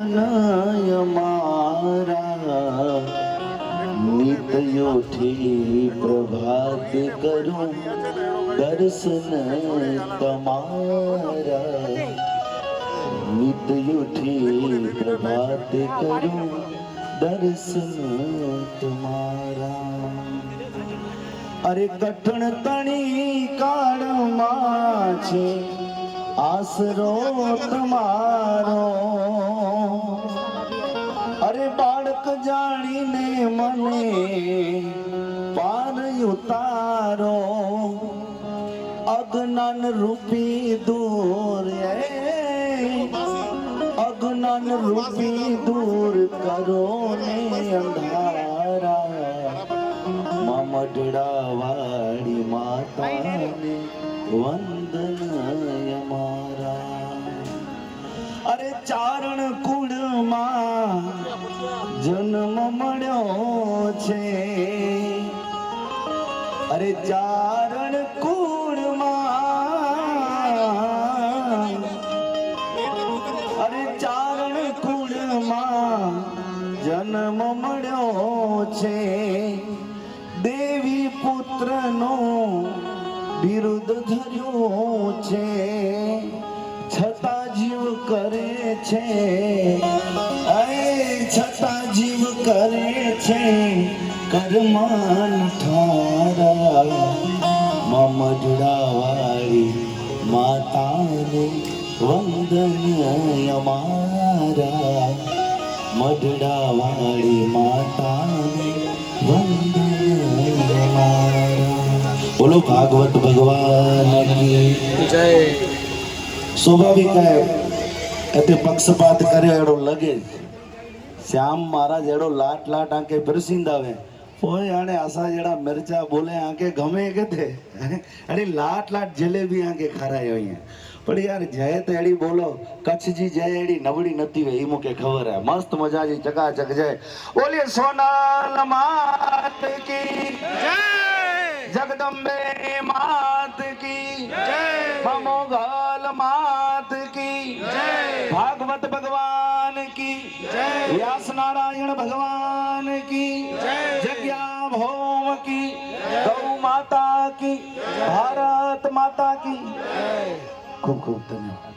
નય મારા નિત્યોથી પ્રભાત કરું દર્શન તમારા નિત્યોથી પ્રભાત કરું દર્શન તમારા અરે કઠણ તણી કાળમાં છે આસરો તમારો અરે બાળક જાણીને મને પાર ઉતારો અજ્ઞાન રૂપી દૂર અજ્ઞાન રૂપી દૂર કરો ને અંધારા મમડડા વાળી માતાને વંદન અમારા અરે ચારણ કુળમાં જન્મ મળ્યો છે અરે ચારણ કુળમાં અરે ચારણ કુળમાં જન્મ મળ્યો છે દેવી પુત્રનો બિરુદ ધર્યું છે છતાં જીવ કરે છે છતાં જીવ કરે છે કર્માન ઠારા મમડડા વાળી માતાને વંદન અમારા મઢડા વાળી માતાને વંદન અમારા બોલો ભાગવત ભગવાન की जय। સ્વાભાવિક તે પક્ષપાત કર્યો એડો લગે શ્યામ મહારાજ એડો લાટ લાટ આંકે પ્રસિંધાવે ઓય આને આસા જેડા મિર્ચા બોલે આંકે ગમે કે તે અરે લાટ લાટ જલેબી આંકે ખારાય અહીંયા પણ યાર જય તો એડી બોલો કચ્છજી જય એડી નવડી નથી હોય એ મુકે ખબર હે મસ્ત મજાજી ચકાચક જય બોલીએ સોનાલ માત કી જય जगदम्बे मात की जय मोगल मात की जय भागवत भगवान की जय व्यास नारायण भगवान की जय जग्या भौम की गौ माता की भारत माता की खूब खूब धन्यवाद।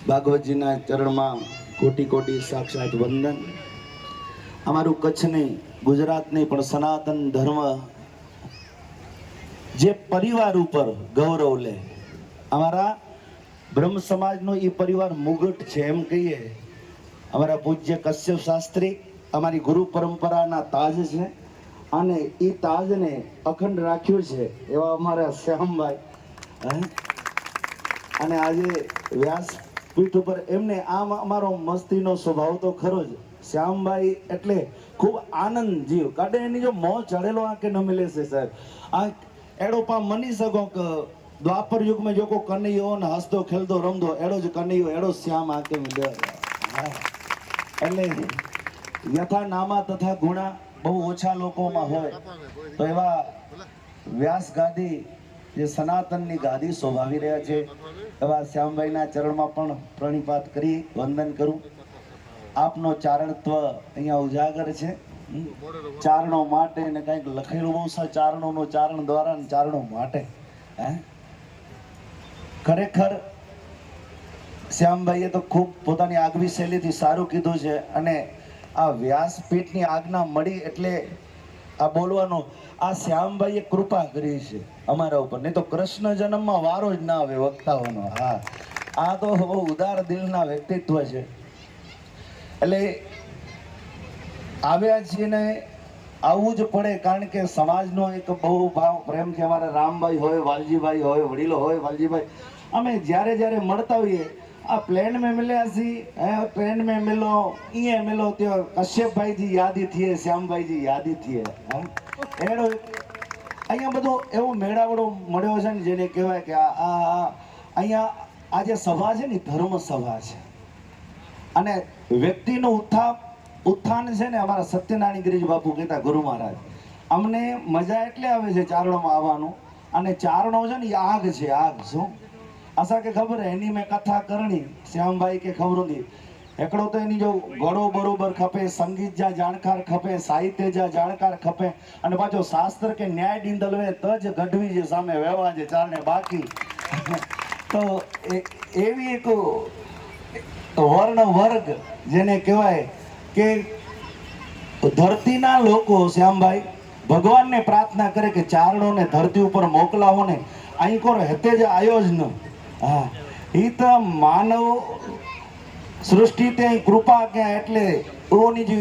भागवत जी ना चरण में कोटि कोटि साक्षात वंदन। अमारू कच्छ नहीं गुजरात नहीं पण सनातन धर्म જે પરિવાર ઉપર ગૌરવ લે અમારા બ્રહ્મ સમાજનો એ પરિવાર મુગટ છે એમ કહીએ અમારા પૂજ્ય કશ્યપ શાસ્ત્રી અમારી ગુરુ પરંપરાના તાજ છે અને એ તાજને અખંડ રાખ્યું છે એવા અમારા શ્યામભાઈ અને આજે વ્યાસપીઠ ઉપર એમને આમ અમારો મસ્તીનો સ્વભાવ તો ખરો જ શ્યામભાઈ એટલે ખૂબ આનંદ જીવ કાઢે એની જો મોં ચડેલો આંકે ન મિલે છે સાહેબ આ एड़ो पा मनी सको द्वापर युग में जो को कन्हैयो ने हसतो खेलतो रमतो एड़ो ज कन्हैयो एड़ो श्याम आके मिले એટલે यथा नामा तथा गुणा बहु ओछा लोकोમાં હોય તો એવા વ્યાસ ગાદી જે સનાતનની ગાદી શોભાવી રહ્યા છે એવા શ્યામભાઈના ચરણમાં પણ પ્રણિપાત કરી વંદન કરું। આપનો ચારણત્વ અહીંયા ઉજાગર છે ચારણો માટે ને કંઈક લખેલું બહુ છે ચારણોનો ચારણ દ્વારા ને ચારણો માટે ખરેખર શ્યામભાઈએ તો ખૂબ પોતાની આગવી શૈલીથી સારું કીધું છે અને આ વ્યાસપીઠની આજ્ઞા મળી એટલે આ બોલવાનો આ શ્યામભાઈએ કૃપા કરી છે અમારા ઉપર નહીં તો કૃષ્ણ જન્મમાં વારો જ ના આવે વક્તાઓનો હા આ તો બહુ ઉદાર દિલના વ્યક્તિત્વ છે એટલે આવ્યા છીએ ને આવવું જ પડે કારણ કે સમાજનો એક બહુ ભાવ પ્રેમ છે અમારા રામભાઈ હોય વાલજીભાઈ હોય વડીલો હોય વાલજીભાઈ અમે જ્યારે જ્યારે મળતા હોઈએ આ પ્લેન में मिल्या सी ट्रेन में मिलो ये मिलो त्यो कश्यप भाई जी यादी थी श्यामभाई जी यादी थी एड़ो અહીંયા બધો એવો મેળાવડો મળ્યો છે ને જેને કહેવાય કે આ અહીંયા આ જે સભા છે ને ધર્મ સભા છે અને વ્યક્તિનો उत्थान છે ને અમારા સત્યનારાયણ ગિરીશ બાપુ કહેતા ગુરુ મહારાજ અમને મજા એટલે આવે છે ચારણોમાં આવવાનું અને ચારણો છે ને આગ છે આગ શું असांखे ख़बर है इन्हीं में कथा करणी श्याम भाई के खबर होंगी એકડો તો એની જો ગળો બરોબર ખપે, સંગીત જા જાણકાર ખપે, સાહિત્ય જા જાણકાર ખપે, અને પાછો શાસ્ત્ર કે ન્યાય ડીંદલવે તજ ગઢવી જે સામે વ્યવહાર જે ચાલને બાકી. તો એવી એક વર્ણ વર્ગ જેને કહેવાય કે ધરતીના લોકો શ્યામભાઈ ભગવાનને પ્રાર્થના કરે કે ચારણોને ધરતી ઉપર મોકલાવો ને અહીં કોર હેતે જ આયોજન. હા, એ તો માનવ સૃષ્ટિ તે કૃપા ક્યાં એટલે ઓની જે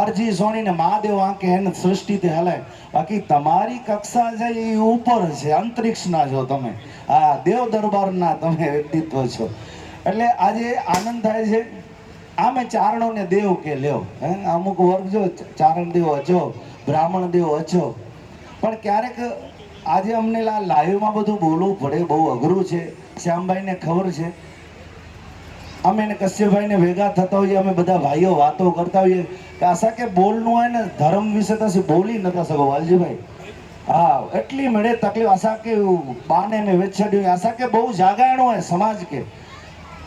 અરજી સોણીને મહાદેવ આંકે એને સૃષ્ટિ તે હલાય. બાકી તમારી કક્ષા છે એ ઉપર છે, અંતરિક્ષના છો તમે. હા, દેવ દરબારના તમે વ્યક્તિત્વ છો. એટલે આજે આનંદ થાય છે. આમે ચારણોને દેવ કે લ્યો, અમુક વર્ગ જો ચારણ દેવ અછો, બ્રાહ્મણ દેવ અછો, પણ ક્યારેક આજે અમને લાઈવમાં બધું બોલવું પડે, બહુ અઘરું છે. શ્યામભાઈને ખબર છે, અમે ને કશ્યપભાઈને ભેગા થતા હોઈએ, અમે બધા ભાઈઓ વાતો કરતા હોઈએ કે આશા કે બોલનું હોય ને ધર્મ વિશે તો બોલી નતા શકો વાલજીભાઈ. હા, એટલી મળે તકલીફ. આશા કે બાને મેં વેચડ્યું, આશા કે બહુ જાગાયણો હોય સમાજ કે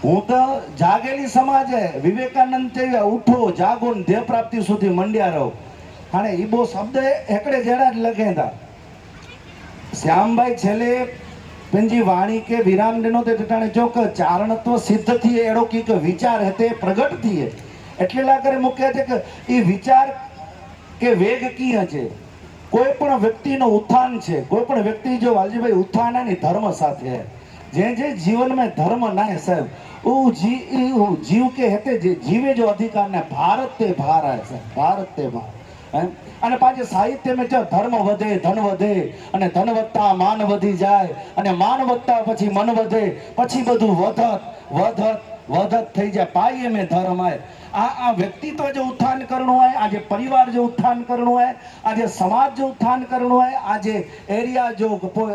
હું તો જાગેલી સમાજ હે. વિવેકાનંદ કહે ઉઠો જાગો ને ધ્યેય પ્રાપ્તિ સુધી મંડ્યા રહો. અને એ બહુ શબ્દ એકડે જેડા જ લખે હતા. શ્યામભાઈ છેલ્લે पंहिंजी वाणी के विराम ॾिनो ते टिटाणे चयो कि चारणत्व सिद्ध थिए अहिड़ो कंहिंखे वीचार हिते प्रगट थिए. એટલે લા કરે મૂકે છે કે એ વિચાર કે વેગ कीअं છે. કોઈ પણ વ્યક્તિનો ઉત્થાન છે, કોઈ પણ વ્યક્તિ જો વાલજીભાઈ ઉત્થાન है ની ધર્મ સાથે है. જે જે જીવન में धर्म ना है साहब वो जीव के हेते जीवे जो अधिकार ने भारत ते भार है साहब, भारत ते भार. અને પાછે સાહિત્ય મેં જો ધર્મ વધે ધન વધે, અને ધન વધતા માન વધી જાય, અને માન વધતા પછી મન વધે, પછી બધું વધત વધત વધત થઈ જાય. પાયે મેં ધર્મ આય. આ વ્યક્તિત્વ જો ઉત્થાન કરવું હોય, આજે પરિવાર જો ઉત્થાન કરવું હોય, આજે સમાજ જો ઉત્થાન કરવું હોય, આજે એરિયા જો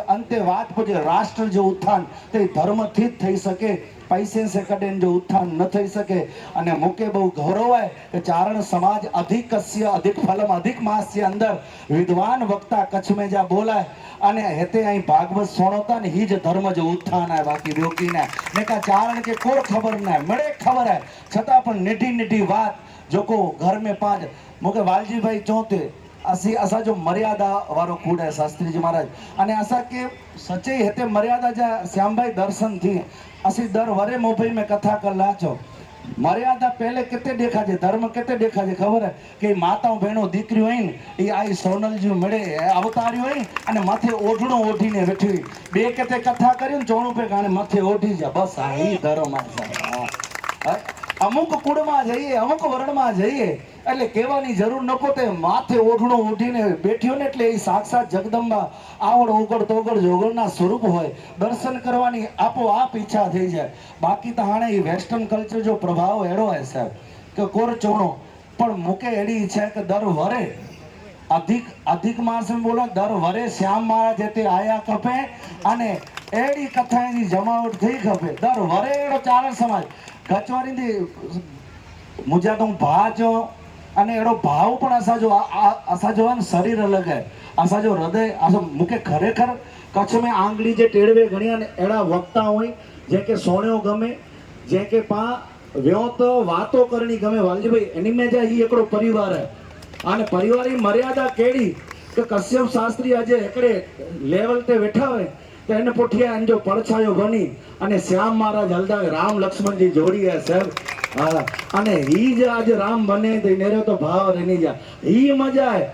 અંતે વાત પછી રાષ્ટ્ર જો ઉત્થાન તે ધર્મથી જ થઈ શકે. पैसे से कदे जो उत्थान न थई सके. અને मुके बहु गौरव है कि चारण समाज अधिकस्य अधिक फलम अधिक मास्य अंदर विद्वान वक्ता कच्छ में जा बोला है. અને હેતે અહીં ભાગવત સોણોતા ને ही જ ધર્મ जो उत्थान है. बाकी रोकी ने ने का चारण के कोई खबर ना मड़े खबर है छता पण निठी निठी बात जो को घर में पांच मुके वालजी भाई चौथे असी असा जो मर्यादा वारो कूड़ है शास्त्री जी महाराज. અને असा के सच्चे हेते मर्यादा जा श्यामभाई दर्शन थी. असी दर वरे मुंबई में कथा कर लाचो. मर्यादा पहले कितने देखा जे, धर्म कितने देखा जे खबर है कि माताओं बहनों दीकरी हुई ने आई सोनल जी मिले अवतारी हुई અને માથે ઓઢણો ઓઢીને બેઠી हुई. બે કેતે કથા કરી ને ચોણું पे ગાને માથે ઓઢી जा. बस आ ही धर्म है. અમુક કુળમાં જઈએ, અમુક વર્ણમાં જઈએ એટલે કહેવાની જરૂર ન પોતે માથે ઓઢણો ઓઢીને બેઠ્યો ને એટલે એ સાક્ષાત જગદંબા આવડ ઓગળ તોગળ જોગળના સ્વરૂપ હોય. દર્શન કરવાની આપોઆપ ઈચ્છા થઈ જાય. બાકી તો હાણે એ વેસ્ટર્ન કલ્ચર જો પ્રભાવ એડો હોય સાહેબ કે કોર ચોણો પણ મૂકે એડી ઈચ્છા કે દર વરે अधिक मास में बोला दर वरे श्याम महाराज जेते आया खपे અને એડી કથાની જમાવટ થઈ ખપે. દર વરે એડો ચારણ સમાજ કચવારી દી મુજા તો ભાજો અને એડો ભાવ પણ અસા જો શરીર અલગ હે, અસા જો હૃદય અસા મુકે ખરેખર કચ્છ में આંગળી જે ટેડવે ઘણિયા ને એડા વક્તા હોય જે કે સોણ્યો ગમે, જે કે પા વ્યો તો વાતો કરણી ગમે. વાલજીભાઈ એની મેં જા ઈ એકડો પરિવાર હે. અને પરિવારની મર્યાદા કેડી કે કશ્યપ શાસ્ત્રી આજે એકડે લેવલ તે બેઠા હોય તો એને પોઠિયા અંજો પડછાયો બની અને શ્યામ મહારાજ હલદા રામ લક્ષ્મણજી જોડી હે સાહેબ. હા, અને ઈ જ આજે રામ બને તો નેરો તો ભાવ રેની જા ઈ મજા હે.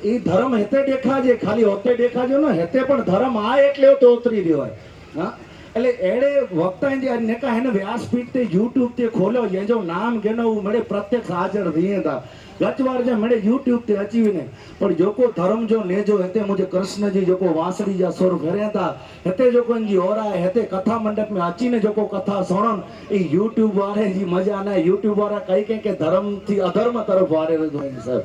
ઈ ધર્મ હેતે દેખાજે, ખાલી હોતે દેખાજો ને હેતે પણ ધર્મ આ એટલે તો ઉતરી રહ્યો હોય. હા, એટલે એડે વક્તા જે નેકા હેને વ્યાસપીઠ તે YouTube તે ખોલ્યો જે જો નામ કેનો મળે પ્રત્યક્ષ હાજર થઈએ તા ગચવાર જે મળે YouTube તે અચીવીને. પણ જોકો ધર્મ જો ને જો હેતે મુझे कृष्णजी जोको वासड़ी जा सुर भरे था हेते जोको जी ओरा हेते कथा मंडप में अची ने जोको कथा सुणन ए YouTube वाले जी मजा ना YouTube वाला कई के धर्म थी अधर्म तरफ वारे रहो सर.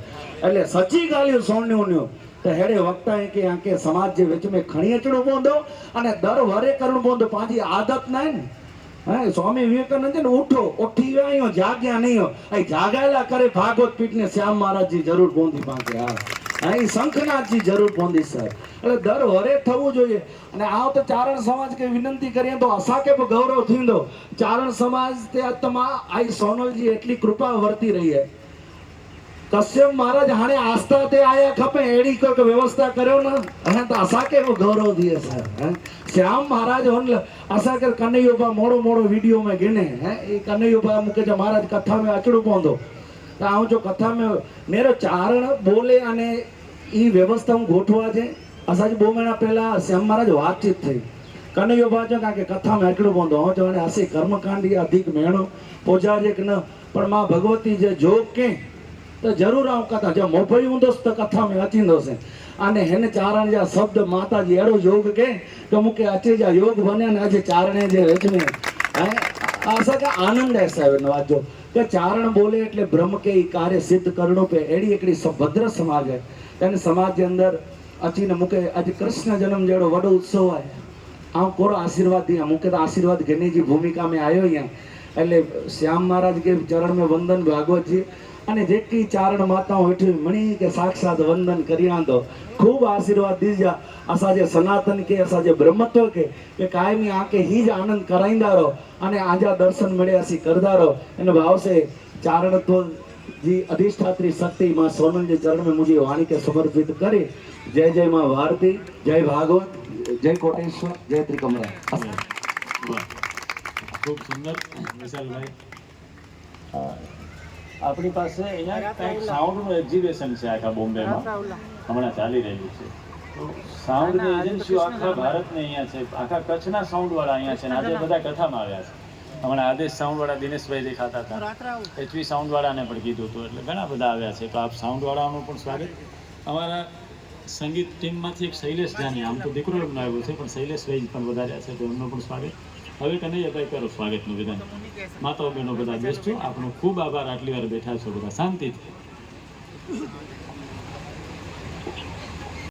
એટલે સચી ગાલ્યો સોણ્યો तो हेड़े वक्ता है कि आके समाज जे विच में खणी अचणो पवंदो અને દર વરે करणो पवंदो. पांजी आदत ना है ने स्वामी विवेकानंद ने उठो उठी आयो जाग्या नहीं हो ऐ जागायला करे भागवत पीठ ने श्याम महाराज जी जरूर पहुंची पाके. हाँ અહીં શંખનાથજી જરૂર પહોંચી સર એટલે દર વરે થવું જોઈએ અને આ તો ચારણ સમાજ કે વિનંતી કરીએ તો અસાકે પણ ગૌરવ થींदो ચારણ સમાજ તે આત્મા આઈ સોનલજી એટલી કૃપા વર્તી રહી है कश्यप महाराज हाणे आस्था ते आया खपे एड़ी कोई व्यवस्था करो ना हैं तो असाके वो गौरव दिए सर हैं श्याम महाराज होन असाके कन्हैयोबा मोड़ो मोड़ो वीडियो में गिने हैं ये कन्हैयोबा मुके जो महाराज कथा में अचड़ो पवंदो तो आऊं जो कथा में मेरो चारण बोले अने ई व्यवस्था हूँ गोठवा छे असाजी 2 महीना पहला श्याम महाराज बातचीत थी कन्हैयोबा जो के कथा में अचड़ो पवंदो हूँ जो हसी कर्मकांडी अधिक मेणो पोजाजे के न पण मां भगवती जे जोग के तो जरूर आऊं कथा जो मोबाइल हूंदो तो कथा में अचींदो से आने हेने चारण जा शब्द माता जी एड़ो योग के तो मुके अचे जा योग बने ने अजे चारणे जे वेच में आशा का आनंद ऐसा है नवाजो के चारण बोले એટલે ब्रह्म के कार्य सिद्ध करणो पे एड़ी एकड़ी भद्र समाज है तेने समाज के अंदर अची ने मुके आज कृष्ण जन्म जेड़ो वडो उत्सव है आ कोरो आशीर्वाद दिया मुके तो आशीर्वाद घेनी जी भूमिका में आयो यहाँ એટલે श्याम महाराज के चरण में वंदन भागवत जी અને જેટલી ચારણ માતાઓ હેઠી મણી કે સાક્ષાત વંદન કરી આંદો ખૂબ આશીર્વાદ દીજા અસાજે સનાતન કે અસાજે બ્રહ્મત્વ કે કાયમી આંકે ही જ આનંદ કરાઈંदा रहो અને આજા દર્શન મળે અસી કરदा रहो એને भाव से चारणत्व जी अधिष्ठात्री शक्ति मां सोनल जी चरण में मुझे वाणी के समर्पित करे जय जय मां भारती जय भागवत जय कोटेश्वर जय त्रिकमरा खूब सुंदर विशाल भाई આપણી પાસે અહીંયા કંઈક સાઉન્ડનું એક્ઝિબિશન છે આખા બોમ્બેમાં હમણાં ચાલી રહ્યું છે સાઉન્ડની એજન્સીઓ આખા ભારતને અહીંયા છે આખા કચ્છના સાઉન્ડવાળા અહીંયા છે અને આજે બધા કથામાં આવ્યા છે હમણાં આદેશ સાઉન્ડવાળા દિનેશભાઈ દેખાતા હતા HV સાઉન્ડવાળાને પણ કીધું હતું એટલે ઘણા બધા આવ્યા છે તો આપ સાઉન્ડવાળાનું પણ સ્વાગત અમારા સંગીત ટીમમાંથી એક શૈલેષ જાની આમ તો દીકરો એમનો આવ્યો છે પણ શૈલેષભાઈ પણ વધાર્યા છે તો એમનું પણ સ્વાગત હવે કનૈયાભાઈ કરો સ્વાગતનું વિધાન માતાઓ બહેનો બધા બેસજો આપણો ખૂબ આભાર આટલી વાર બેઠા છો બધા શાંતિથી